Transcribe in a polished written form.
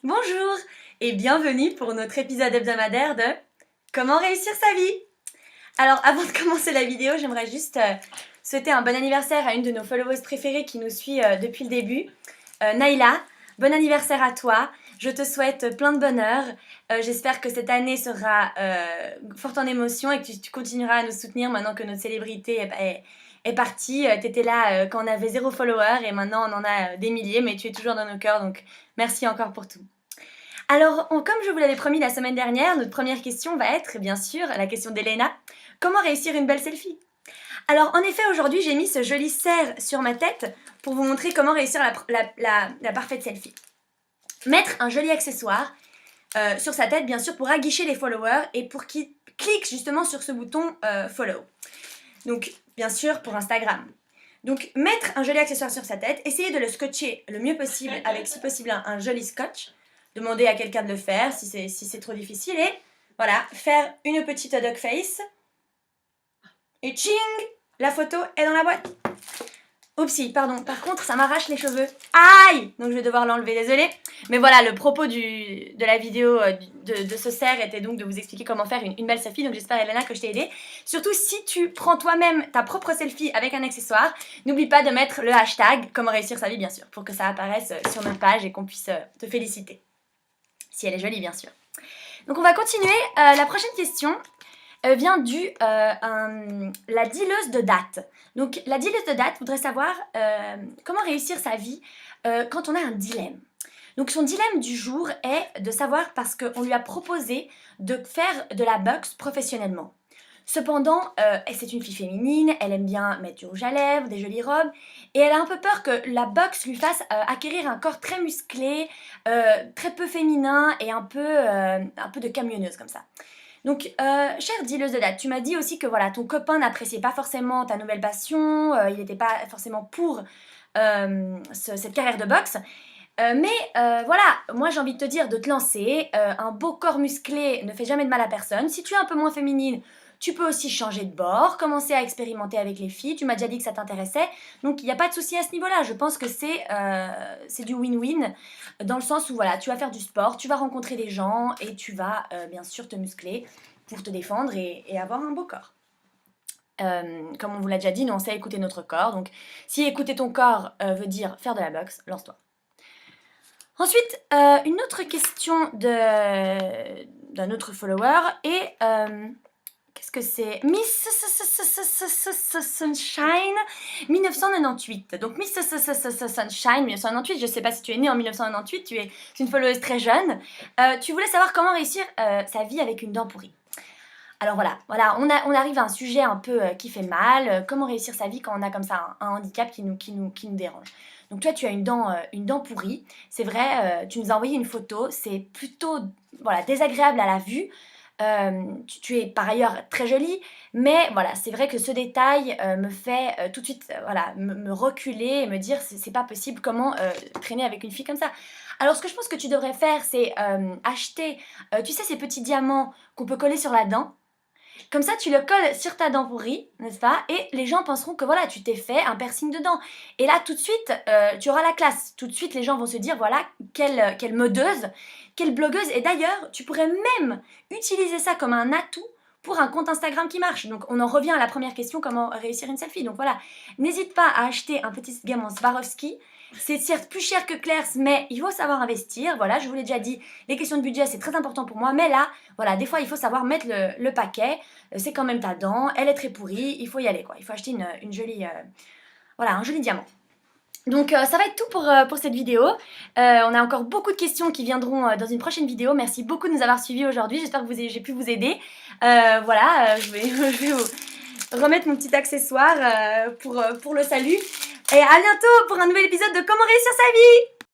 Bonjour et bienvenue pour notre épisode hebdomadaire de Comment réussir sa vie. Alors avant de commencer la vidéo, j'aimerais juste souhaiter un bon anniversaire à une de nos followers préférées qui nous suit depuis le début, Naïla. Bon anniversaire à toi, je te souhaite plein de bonheur, j'espère que cette année sera forte en émotions et que tu continueras à nous soutenir maintenant que notre célébrité est partie. T'étais là quand on avait 0 follower et maintenant on en a des milliers, mais tu es toujours dans nos cœurs, donc merci encore pour tout. Alors, comme je vous l'avais promis la semaine dernière, notre première question va être, bien sûr, la question d'Elena. Comment réussir une belle selfie? Alors, en effet, aujourd'hui, j'ai mis ce joli cerf sur ma tête pour vous montrer comment réussir la parfaite selfie. Mettre un joli accessoire sur sa tête, bien sûr, pour aguicher les followers et pour qu'ils cliquent justement sur ce bouton follow. Donc, bien sûr, pour Instagram. Donc, mettre un joli accessoire sur sa tête, essayer de le scotcher le mieux possible avec, si possible, un joli scotch. Demander à quelqu'un de le faire si c'est trop difficile. Et voilà, faire une petite duck face. Et tching, la photo est dans la boîte. Oupsie, pardon. Par contre, ça m'arrache les cheveux. Aïe! Donc je vais devoir l'enlever, désolée. Mais voilà, le propos de la vidéo de ce cerf était donc de vous expliquer comment faire une belle selfie. Donc j'espère, Elena, que je t'ai aidé. Surtout, si tu prends toi-même ta propre selfie avec un accessoire, n'oublie pas de mettre le hashtag comment réussir sa vie, bien sûr, pour que ça apparaisse sur notre page et qu'on puisse te féliciter. Si elle est jolie, bien sûr. Donc on va continuer. La prochaine question vient la dealeuse de date. Donc la dealeuse de date voudrait savoir comment réussir sa vie quand on a un dilemme. Donc son dilemme du jour est de savoir parce qu'on lui a proposé de faire de la boxe professionnellement. Cependant, c'est une fille féminine, elle aime bien mettre du rouge à lèvres, des jolies robes, et elle a un peu peur que la boxe lui fasse acquérir un corps très musclé, très peu féminin et un peu de camionneuse comme ça. Donc, chère dealeuse de date, tu m'as dit aussi que voilà, ton copain n'appréciait pas forcément ta nouvelle passion, il n'était pas forcément pour cette carrière de boxe. Voilà, moi j'ai envie de te dire de te lancer, un beau corps musclé ne fait jamais de mal à personne. Si tu es un peu moins féminine, tu peux aussi changer de bord, commencer à expérimenter avec les filles, tu m'as déjà dit que ça t'intéressait, donc il n'y a pas de souci à ce niveau-là, je pense que c'est du win-win, dans le sens où voilà, tu vas faire du sport, tu vas rencontrer des gens et tu vas bien sûr te muscler pour te défendre et avoir un beau corps. Comme on vous l'a déjà dit, nous on sait écouter notre corps, donc si écouter ton corps veut dire faire de la boxe, lance-toi. Ensuite, une autre question d'un autre follower et qu'est-ce que c'est? Miss Sunshine 1998. Donc Miss Sunshine 1998, je sais pas si tu es née en 1998, tu es une followeuse très jeune. Tu voulais savoir comment réussir sa vie avec une dent pourrie. Alors voilà, on arrive à un sujet un peu qui fait mal, comment réussir sa vie quand on a comme ça un handicap qui nous dérange. Donc toi tu as une dent pourrie, c'est vrai, tu nous as envoyé une photo, c'est plutôt voilà, désagréable à la vue. Tu es par ailleurs très jolie, mais voilà, c'est vrai que ce détail me fait tout de suite voilà, me reculer et me dire c'est pas possible, comment traîner avec une fille comme ça. Alors ce que je pense que tu devrais faire, c'est acheter, tu sais, ces petits diamants qu'on peut coller sur la dent. Comme ça, tu le colles sur ta dent pourrie, n'est-ce pas? Et les gens penseront que voilà, tu t'es fait un piercing dedans. Et là, tout de suite, tu auras la classe. Tout de suite, les gens vont se dire, voilà, quelle modeuse, quelle blogueuse. Et d'ailleurs, tu pourrais même utiliser ça comme un atout pour un compte Instagram qui marche. Donc, on en revient à la première question, comment réussir une selfie. Donc voilà, n'hésite pas à acheter un petit diamant Swarovski. C'est certes plus cher que Claire's, mais il faut savoir investir. Voilà, je vous l'ai déjà dit, les questions de budget, c'est très important pour moi. Mais là, voilà, des fois, il faut savoir mettre le paquet. C'est quand même ta dent, elle est très pourrie, il faut y aller, quoi. Il faut acheter une jolie, voilà, un joli diamant. Donc ça va être tout pour cette vidéo. On a encore beaucoup de questions qui viendront dans une prochaine vidéo. Merci beaucoup de nous avoir suivis aujourd'hui. J'espère que j'ai pu vous aider. Voilà, je vais vous remettre mon petit accessoire pour le salut. Et à bientôt pour un nouvel épisode de Comment réussir sa vie!